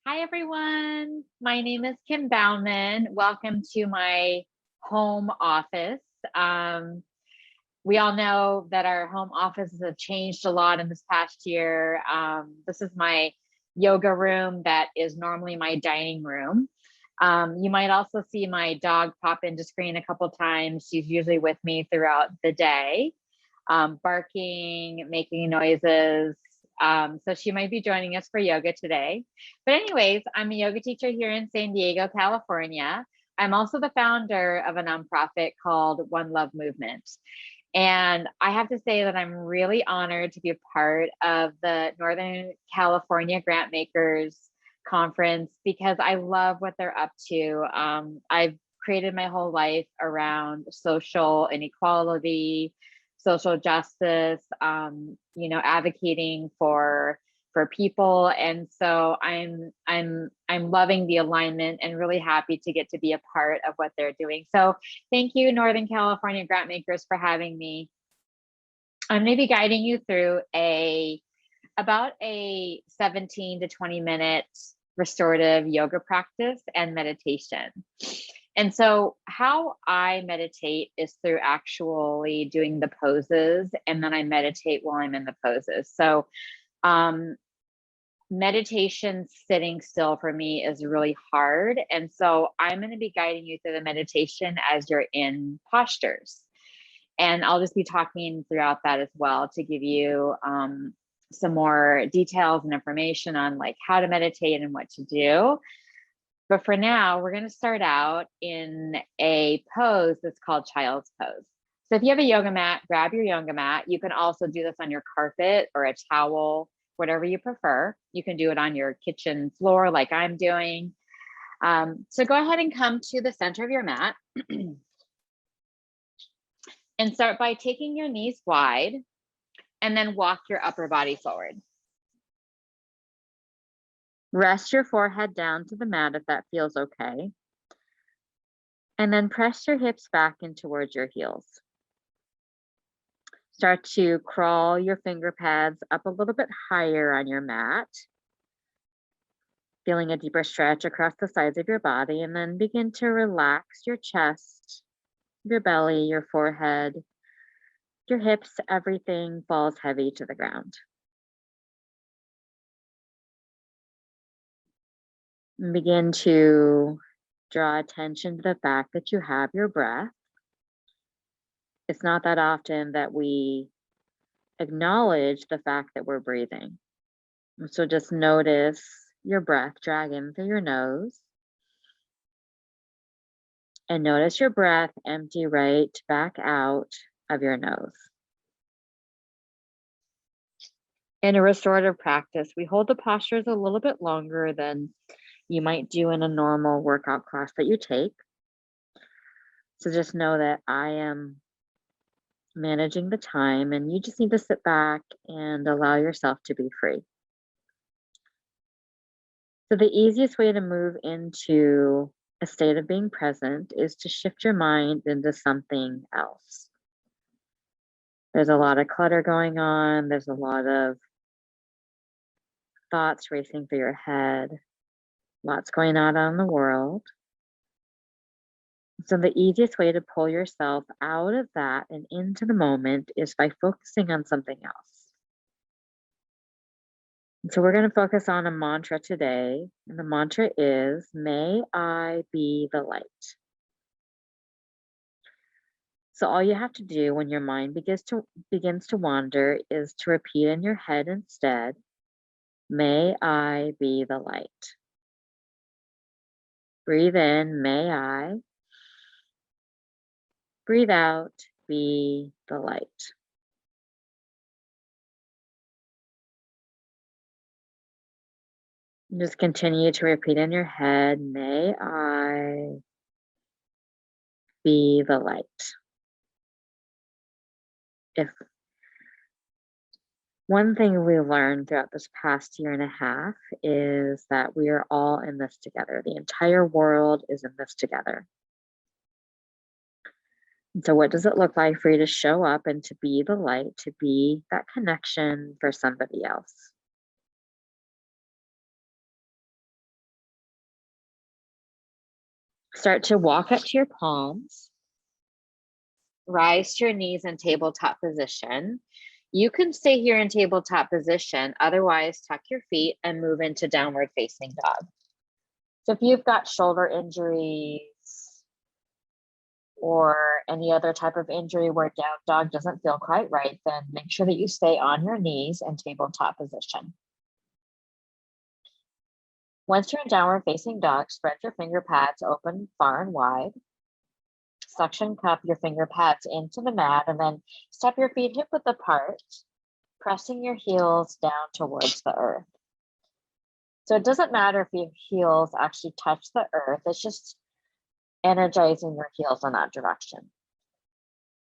Hi, everyone. My name is Kim Bauman. Welcome to my home office. Um, we all know that our home offices have changed a lot in this past year. This is my yoga room that is normally my dining room. You might also see my dog pop into screen a couple times. She's usually with me throughout the day, barking, making noises. So she might be joining us for yoga today. But anyways, I'm a yoga teacher here in San Diego, California. I'm also the founder of a nonprofit called One Love Movement. And I have to say that I'm really honored to be a part of the Northern California Grant Makers Conference because I love what they're up to. I've created my whole life around social inequality, social justice, advocating for people. And so I'm loving the alignment and really happy to get to be a part of what they're doing. So thank you, Northern California Grant Makers, for having me. I'm going to be guiding you through about a 17 to 20 minute restorative yoga practice and meditation. And so how I meditate is through actually doing the poses, and then I meditate while I'm in the poses. So meditation sitting still for me is really hard. And so I'm going to be guiding you through the meditation as you're in postures. And I'll just be talking throughout that as well to give you some more details and information on like how to meditate and what to do. But for now, we're going to start out in a pose that's called child's pose. So if you have a yoga mat, grab your yoga mat. You can also do this on your carpet or a towel, whatever you prefer. You can do it on your kitchen floor like I'm doing. So go ahead and come to the center of your mat and start by taking your knees wide and then walk your upper body forward. Rest your forehead down to the mat if that feels okay. And then press your hips back in towards your heels. Start to crawl your finger pads up a little bit higher on your mat, feeling a deeper stretch across the sides of your body, and then begin to relax your chest, your belly, your forehead, your hips. Everything falls heavy to the ground. And begin to draw attention to the fact that you have your breath. It's not that often that we acknowledge the fact that we're breathing. So just notice your breath drag in through your nose. And notice your breath empty right back out of your nose. In a restorative practice, we hold the postures a little bit longer than you might do in a normal workout class that you take. So just know that I am managing the time and you just need to sit back and allow yourself to be free. So the easiest way to move into a state of being present is to shift your mind into something else. There's a lot of clutter going on. There's a lot of thoughts racing through your head. Lots going on in the world. So the easiest way to pull yourself out of that and into the moment is by focusing on something else. So we're going to focus on a mantra today. And the mantra is, may I be the light. So all you have to do when your mind begins to wander is to repeat in your head instead, may I be the light. Breathe in, may I. Breathe out, be the light. And just continue to repeat in your head, may I be the light. If one thing we learned throughout this past year and a half is that we are all in this together. The entire world is in this together. And so what does it look like for you to show up and to be the light, to be that connection for somebody else? Start to walk up to your palms. Rise to your knees in tabletop position. You can stay here in tabletop position. Otherwise, tuck your feet and move into downward facing dog. So if you've got shoulder injuries or any other type of injury where down dog doesn't feel quite right, then make sure that you stay on your knees in tabletop position. Once you're in downward facing dog, spread your finger pads open far and wide. Suction cup your finger pads into the mat and then step your feet hip width apart, pressing your heels down towards the earth. So it doesn't matter if your heels actually touch the earth, it's just energizing your heels in that direction.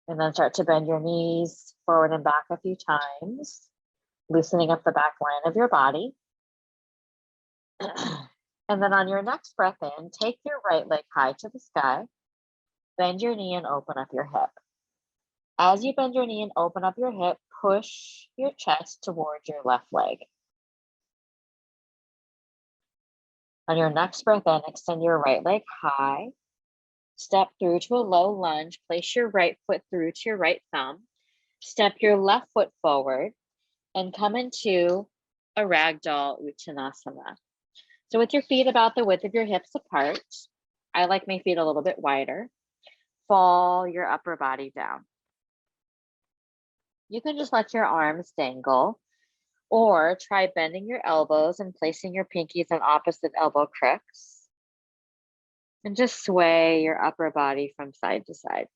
And then start to bend your knees forward and back a few times, loosening up the back line of your body. And then on your next breath in, take your right leg high to the sky, bend your knee and open up your hip. As you bend your knee and open up your hip, push your chest towards your left leg. On your next breath in, extend your right leg high, step through to a low lunge, place your right foot through to your right thumb, step your left foot forward, and come into a ragdoll uttanasana. So with your feet about the width of your hips apart, I like my feet a little bit wider, fall your upper body down. You can just let your arms dangle or try bending your elbows and placing your pinkies on opposite elbow crooks. And just sway your upper body from side to side.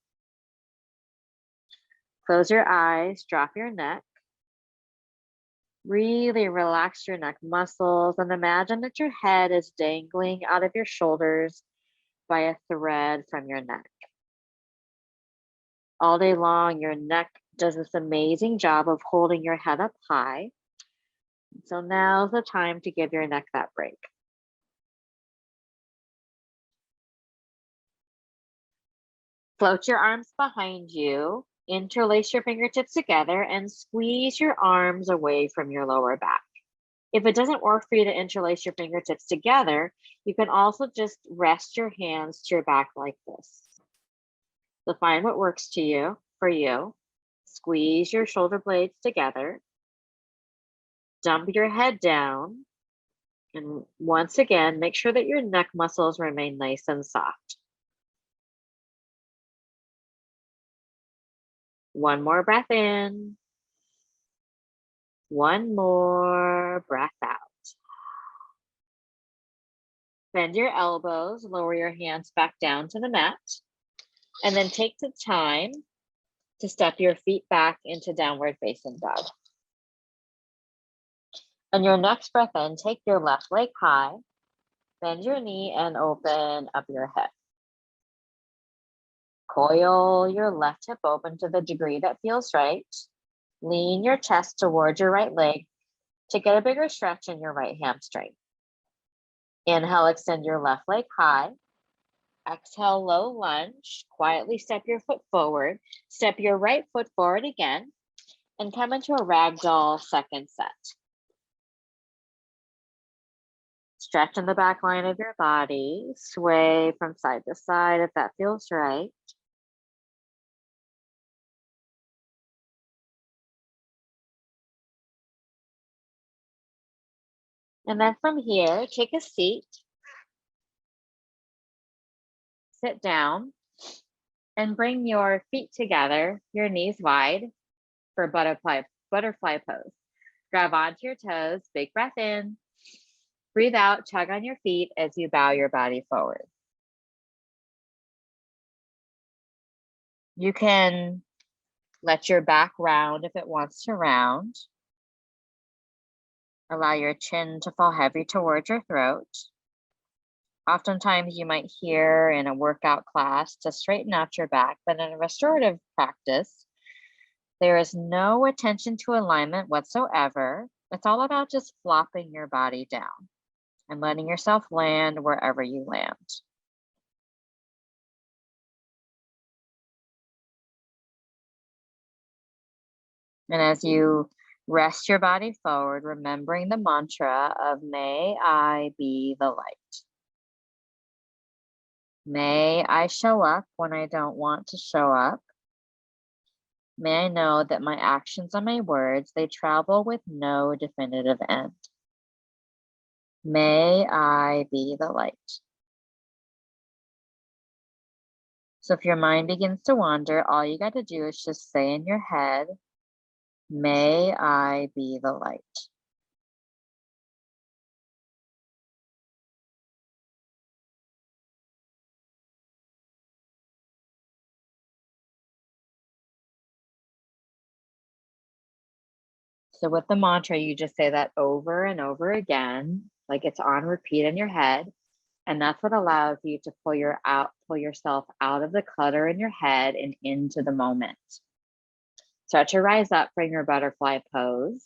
Close your eyes, drop your neck. Really relax your neck muscles and imagine that your head is dangling out of your shoulders by a thread from your neck. All day long, your neck does this amazing job of holding your head up high. So now's the time to give your neck that break. Float your arms behind you, interlace your fingertips together, and squeeze your arms away from your lower back. If it doesn't work for you to interlace your fingertips together, you can also just rest your hands to your back like this. So find what works for you. Squeeze your shoulder blades together. Dump your head down. And once again, make sure that your neck muscles remain nice and soft. One more breath in. One more breath out. Bend your elbows, lower your hands back down to the mat, and then take the time to step your feet back into downward facing dog. On your next breath in, take your left leg high, bend your knee and open up your hip. Coil your left hip open to the degree that feels right. Lean your chest towards your right leg to get a bigger stretch in your right hamstring. Inhale, extend your left leg high. Exhale, low lunge. Quietly step your foot forward. Step your right foot forward again and come into a ragdoll second set. Stretch in the back line of your body. Sway from side to side if that feels right. And then from here, take a seat, sit down, and bring your feet together, your knees wide for butterfly pose. Grab onto your toes, big breath in, breathe out, tug on your feet as you bow your body forward. You can let your back round if it wants to round. Allow your chin to fall heavy towards your throat. Oftentimes you might hear in a workout class to straighten out your back, but in a restorative practice, there is no attention to alignment whatsoever. It's all about just flopping your body down and letting yourself land wherever you land. And as you rest your body forward, remembering the mantra of may I be the light. May I show up when I don't want to show up. May I know that my actions and my words, they travel with no definitive end. May I be the light. So if your mind begins to wander, all you got to do is just say in your head, may I be the light. So with the mantra, you just say that over and over again, like it's on repeat in your head. And that's what allows you to pull yourself out of the clutter in your head and into the moment. Start to rise up from your butterfly pose.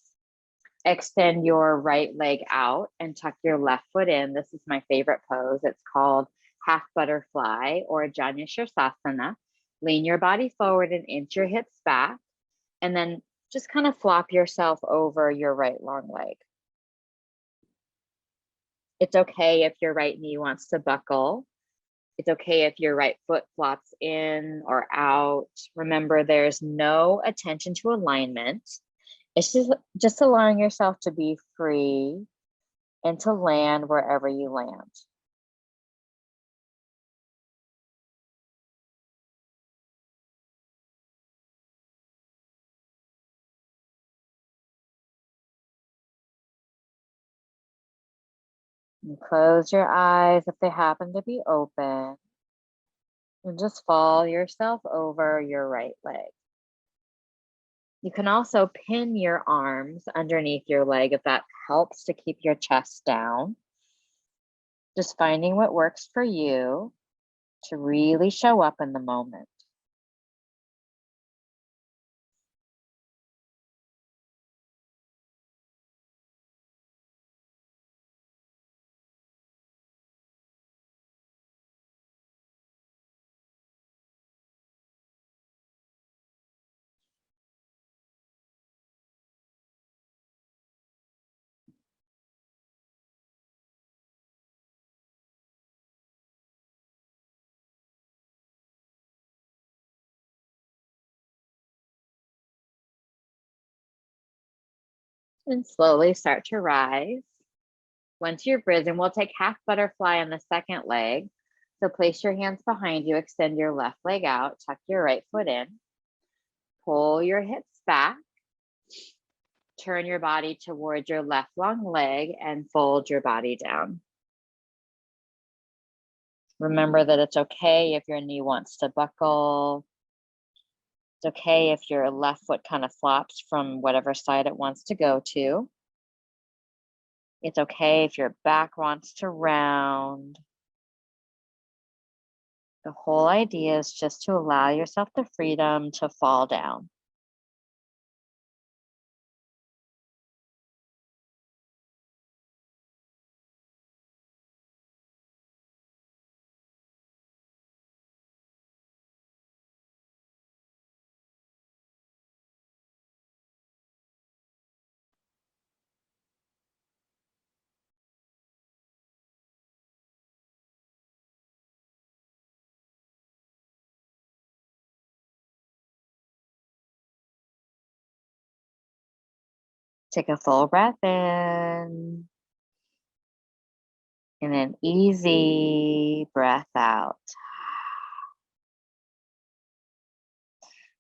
Extend your right leg out and tuck your left foot in. This is my favorite pose. It's called half butterfly or Janya Shirsasana. Lean your body forward and inch your hips back. And then just kind of flop yourself over your right long leg. It's okay if your right knee wants to buckle. It's okay if your right foot flops in or out. Remember, there's no attention to alignment. It's just allowing yourself to be free and to land wherever you land. And close your eyes if they happen to be open. And just fall yourself over your right leg. You can also pin your arms underneath your leg if that helps to keep your chest down. Just finding what works for you to really show up in the moment. And slowly start to rise. Once you've risen, we'll take half butterfly on the second leg. So place your hands behind you, extend your left leg out, tuck your right foot in, pull your hips back, turn your body towards your left long leg and fold your body down. Remember that it's okay if your knee wants to buckle. It's okay if your left foot kind of flops from whatever side it wants to go to. It's okay if your back wants to round. The whole idea is just to allow yourself the freedom to fall down. Take a full breath in and an easy breath out.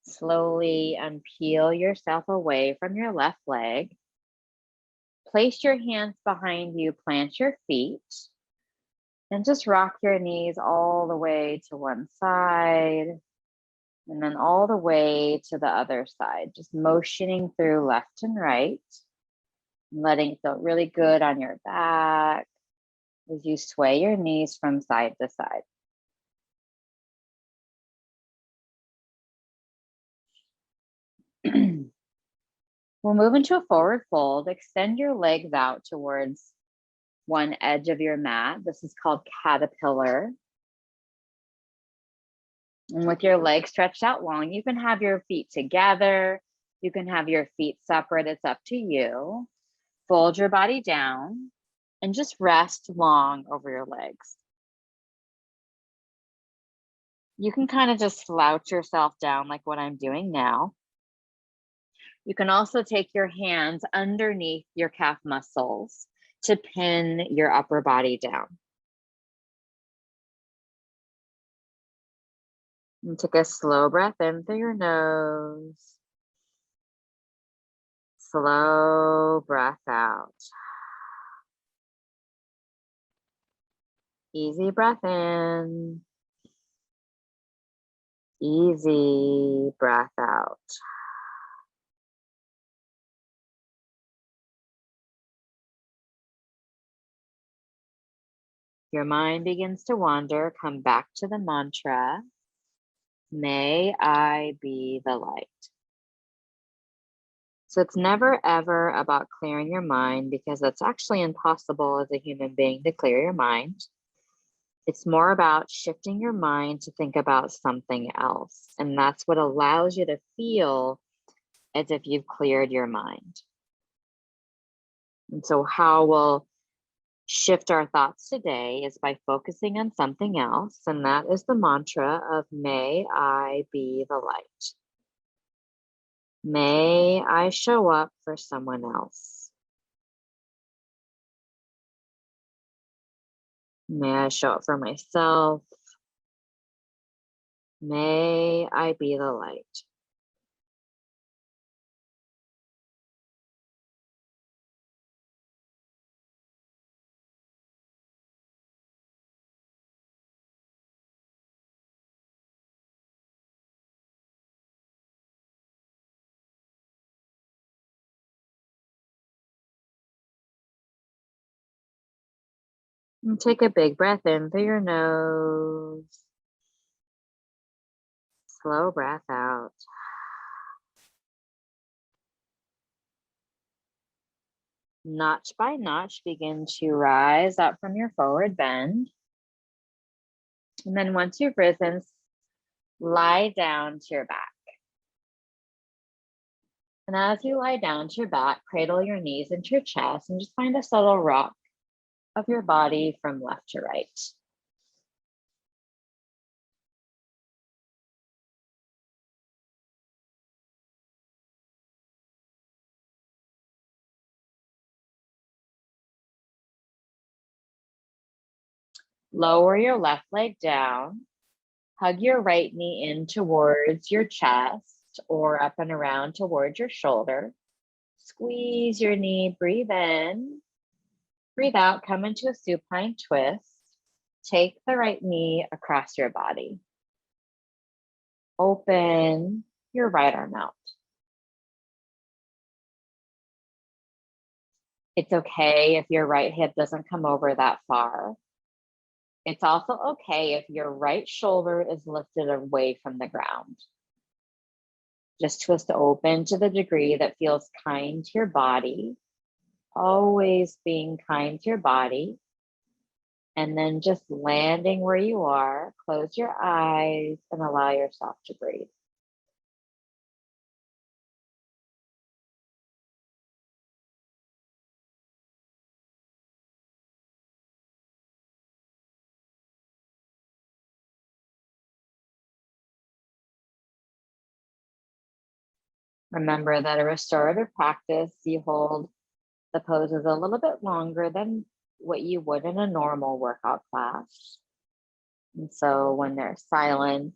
Slowly unpeel yourself away from your left leg. Place your hands behind you, plant your feet, and just rock your knees all the way to one side and then all the way to the other side, just motioning through left and right, letting it feel really good on your back as you sway your knees from side to side. We'll move into a forward fold. Extend your legs out towards one edge of your mat. This is called caterpillar. And with your legs stretched out long, you can have your feet together. You can have your feet separate. It's up to you. Fold your body down and just rest long over your legs. You can kind of just slouch yourself down like what I'm doing now. You can also take your hands underneath your calf muscles to pin your upper body down. And take a slow breath in through your nose. Slow breath out. Easy breath in. Easy breath out. Your mind begins to wander, come back to the mantra, may I be the light. So it's never ever about clearing your mind, because it's actually impossible as a human being to clear your mind. It's more about shifting your mind to think about something else. And that's what allows you to feel as if you've cleared your mind. And so how we'll shift our thoughts today is by focusing on something else. And that is the mantra of may I be the light. May I show up for someone else. May I show up for myself. May I be the light. And take a big breath in through your nose. Slow breath out. Notch by notch, begin to rise up from your forward bend. And then once you've risen, lie down to your back. And as you lie down to your back, cradle your knees into your chest and just find a subtle rock of your body from left to right. Lower your left leg down. Hug your right knee in towards your chest or up and around towards your shoulder. Squeeze your knee, breathe in. Breathe out, come into a supine twist. Take the right knee across your body. Open your right arm out. It's okay if your right hip doesn't come over that far. It's also okay if your right shoulder is lifted away from the ground. Just twist open to the degree that feels kind to your body. Always being kind to your body. And then just landing where you are, close your eyes and allow yourself to breathe. Remember that a restorative practice, you hold the poses a little bit longer than what you would in a normal workout class. And so when there's silence,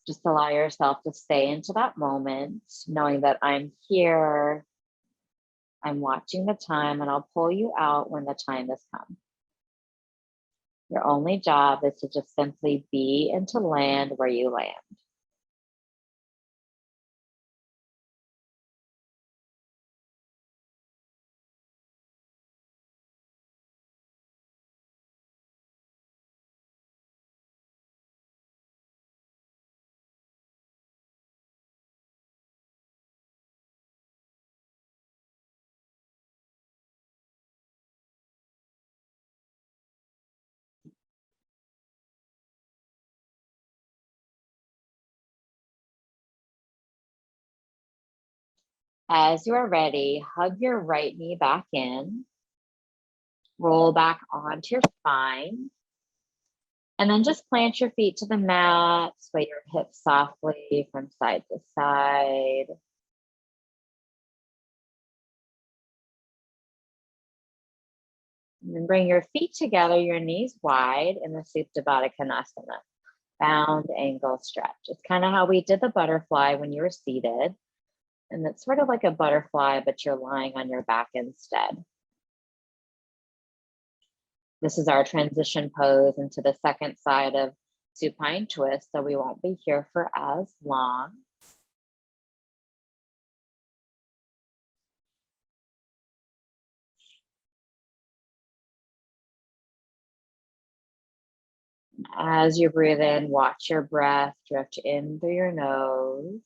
just allow yourself to stay into that moment, knowing that I'm here, I'm watching the time, and I'll pull you out when the time has come. Your only job is to just simply be and to land where you land. As you are ready, hug your right knee back in, roll back onto your spine, And then just plant your feet to the mat, sway your hips softly from side to side. And then bring your feet together, your knees wide in the Supta Baddha Konasana, bound angle stretch. It's kind of how we did the butterfly when you were seated. And it's sort of like a butterfly, but you're lying on your back instead. This is our transition pose into the second side of supine twist, so we won't be here for as long. As you breathe in, watch your breath drift in through your nose.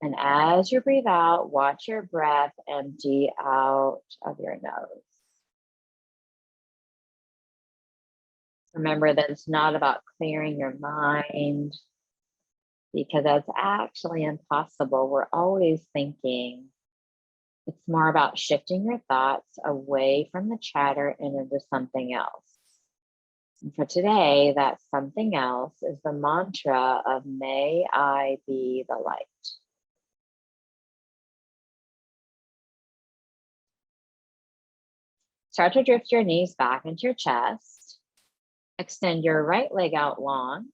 And as you breathe out, watch your breath empty out of your nose. Remember that it's not about clearing your mind, because that's actually impossible. We're always thinking. It's more about shifting your thoughts away from the chatter and into something else. And for today, that something else is the mantra of may I be the light. Start to drift your knees back into your chest. Extend your right leg out long.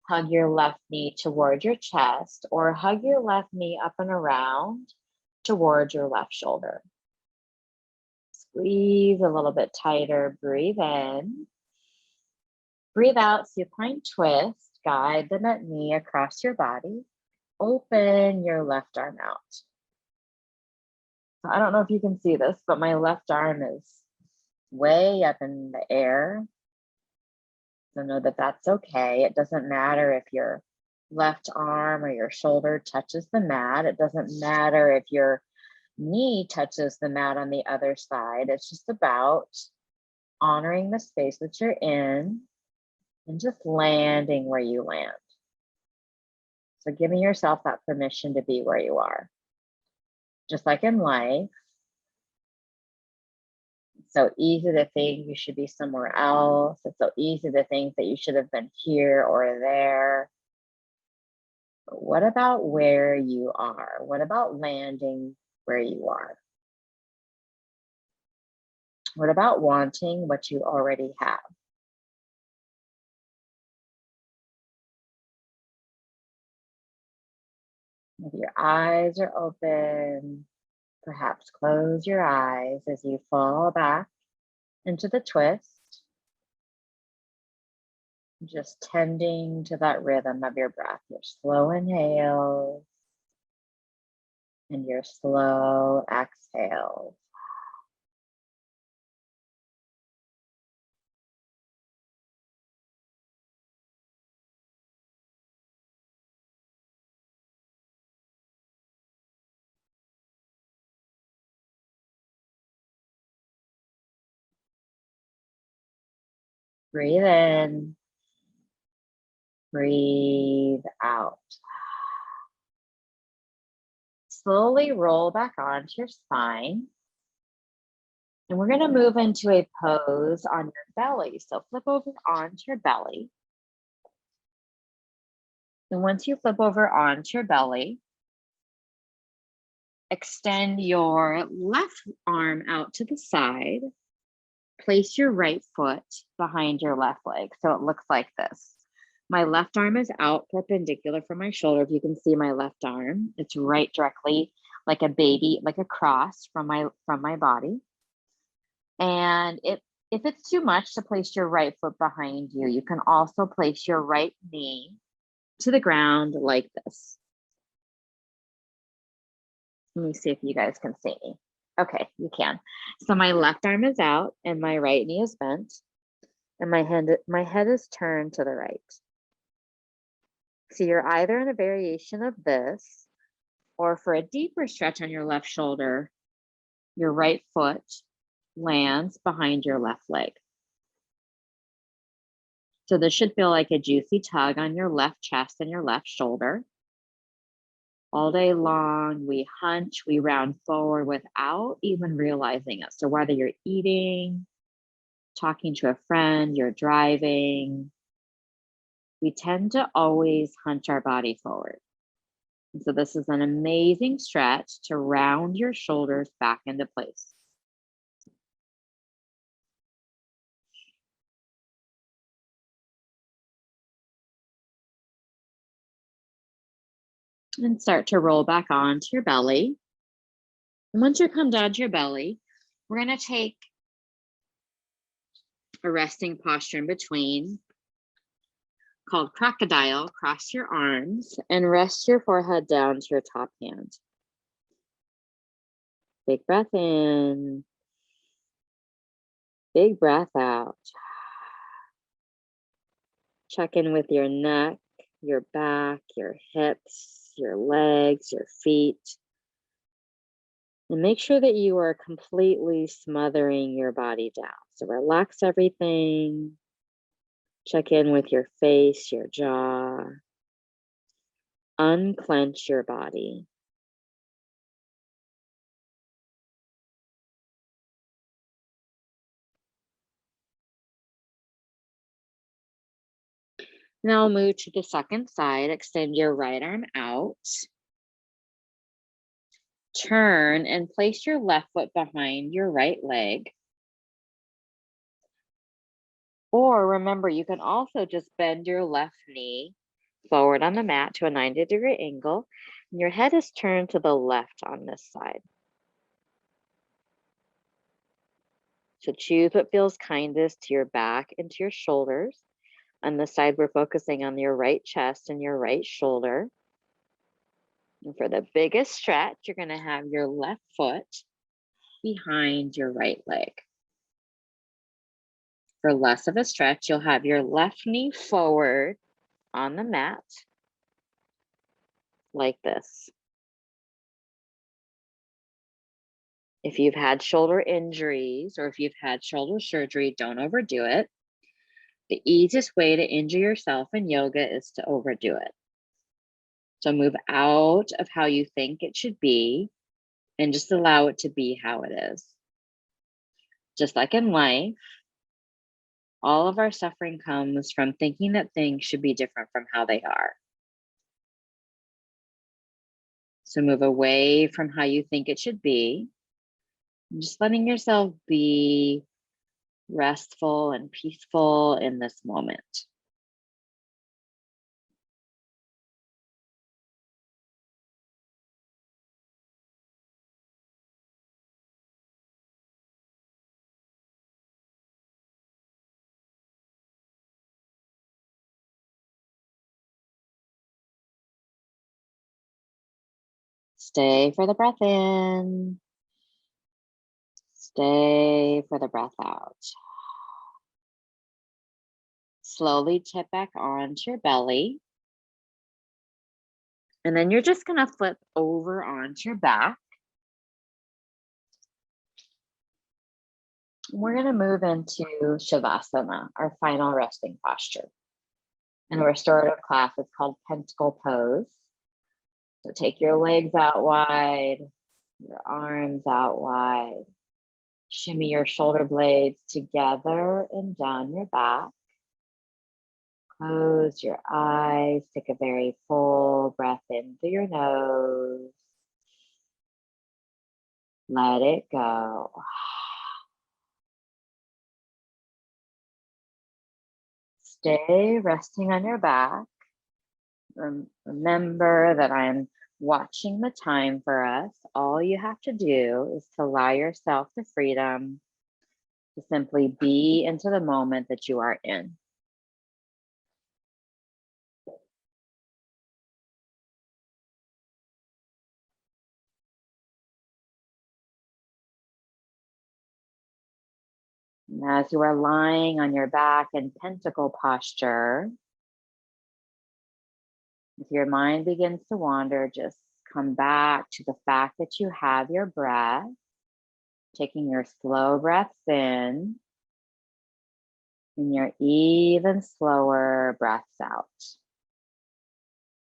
Hug your left knee toward your chest, or hug your left knee up and around towards your left shoulder. Squeeze a little bit tighter. Breathe in. Breathe out, supine twist. Guide the bent knee across your body. Open your left arm out. I don't know if you can see this, but my left arm is way up in the air. So know that that's okay. It doesn't matter if your left arm or your shoulder touches the mat. It doesn't matter if your knee touches the mat on the other side. It's just about honoring the space that you're in and just landing where you land. So giving yourself that permission to be where you are. Just like in life, it's so easy to think you should be somewhere else. It's so easy to think that you should have been here or there. But what about where you are? What about landing where you are? What about wanting what you already have? If your eyes are open, perhaps close your eyes as you fall back into the twist. Just tending to that rhythm of your breath, your slow inhales and your slow exhales. Breathe in, breathe out. Slowly roll back onto your spine. And we're going to move into a pose on your belly. So flip over onto your belly. And once you flip over onto your belly, extend your left arm out to the side. Place your right foot behind your left leg. So it looks like this. My left arm is out perpendicular from my shoulder. If you can see my left arm, it's right directly like a baby, like a cross from my body. And if it's too much to place your right foot behind you, you can also place your right knee to the ground like this. Let me see if you guys can see me. Okay, you can. So my left arm is out and my right knee is bent and my head is turned to the right. So you're either in a variation of this, or for a deeper stretch on your left shoulder, your right foot lands behind your left leg. So this should feel like a juicy tug on your left chest and your left shoulder. All day long, we hunch, we round forward without even realizing it. So whether you're eating, talking to a friend, you're driving, we tend to always hunch our body forward. And so this is an amazing stretch to round your shoulders back into place. And start to roll back onto your belly. And once you come down to your belly, we're going to take a resting posture in between called crocodile. Cross your arms and rest your forehead down to your top hand. Big breath in. Big breath out. Check in with your neck, your back, your hips, your legs, your feet. And make sure that you are completely smothering your body down. So relax everything. Check in with your face, your jaw. Unclench your body. Now move to the second side. Extend your right arm out. Turn and place your left foot behind your right leg. Or remember, you can also just bend your left knee forward on the mat to a 90-degree angle. And your head is turned to the left on this side. So choose what feels kindest to your back and to your shoulders. On this side, we're focusing on your right chest and your right shoulder. And for the biggest stretch, you're going to have your left foot behind your right leg. For less of a stretch, you'll have your left knee forward on the mat, like this. If you've had shoulder injuries or if you've had shoulder surgery, don't overdo it. The easiest way to injure yourself in yoga is to overdo it. So move out of how you think it should be and just allow it to be how it is. Just like in life, all of our suffering comes from thinking that things should be different from how they are. So move away from how you think it should be, and just letting yourself be restful and peaceful in this moment. Stay for the breath in. Stay for the breath out. Slowly tip back onto your belly. And then you're just going to flip over onto your back. We're going to move into Shavasana, our final resting posture. In a restorative class, it's called pentacle pose. So take your legs out wide, your arms out wide. Shimmy your shoulder blades together and down your back. Close your eyes. Take a very full breath in through your nose. Let it go. Stay resting on your back. Remember that I'm watching the time for us. All you have to do is to allow yourself the freedom to simply be into the moment that you are in. And as you are lying on your back in pentacle posture, if your mind begins to wander, just come back to the fact that you have your breath, taking your slow breaths in and your even slower breaths out.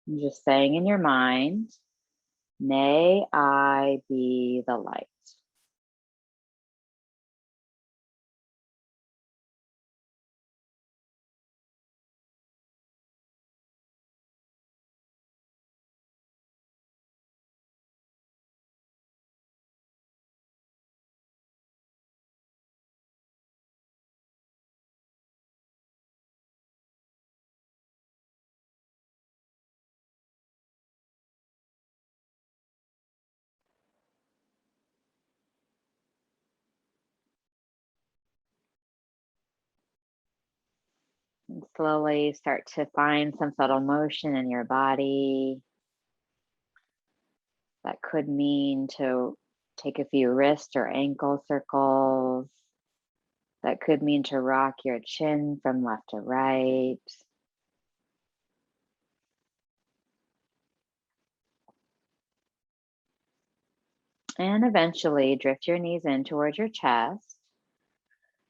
And just saying in your mind, may I be the light. And slowly start to find some subtle motion in your body. That could mean to take a few wrist or ankle circles. That could mean to rock your chin from left to right. And eventually drift your knees in towards your chest.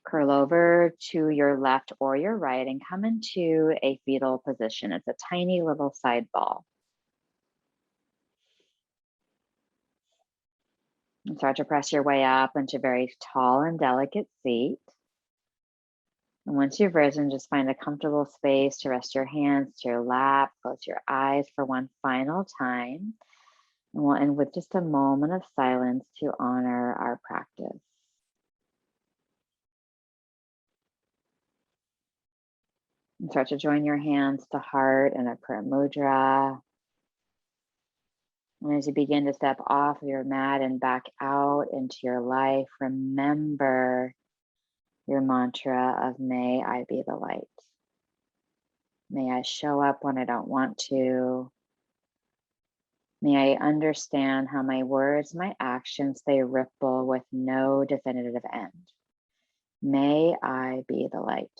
Curl over to your left or your right and come into a fetal position. It's a tiny little side ball. And start to press your way up into a very tall and delicate seat. And once you've risen, just find a comfortable space to rest your hands to your lap, close your eyes for one final time. And we'll end with just a moment of silence to honor our practice. And start to join your hands to heart in a prayer mudra. And as you begin to step off your mat and back out into your life, remember your mantra of may I be the light. May I show up when I don't want to. May I understand how my words, my actions, they ripple with no definitive end. May I be the light.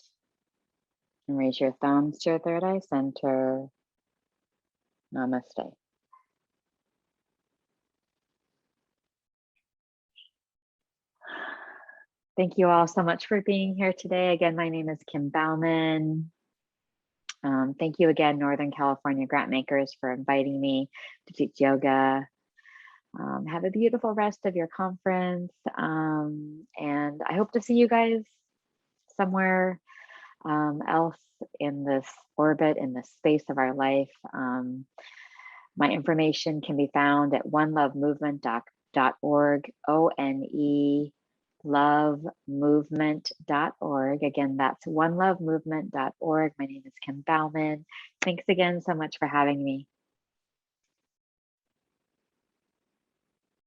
And raise your thumbs to your third eye center. Namaste. Thank you all so much for being here today. Again, my name is Kim Bauman. Thank you again, Northern California Grantmakers, for inviting me to teach yoga. Have a beautiful rest of your conference. And I hope to see you guys somewhere else in this orbit, in the space of our life. My information can be found at onelovemovement.org, ONE lovemovement.org. Again, that's onelovemovement.org. My name is Kim Bauman. Thanks again so much for having me.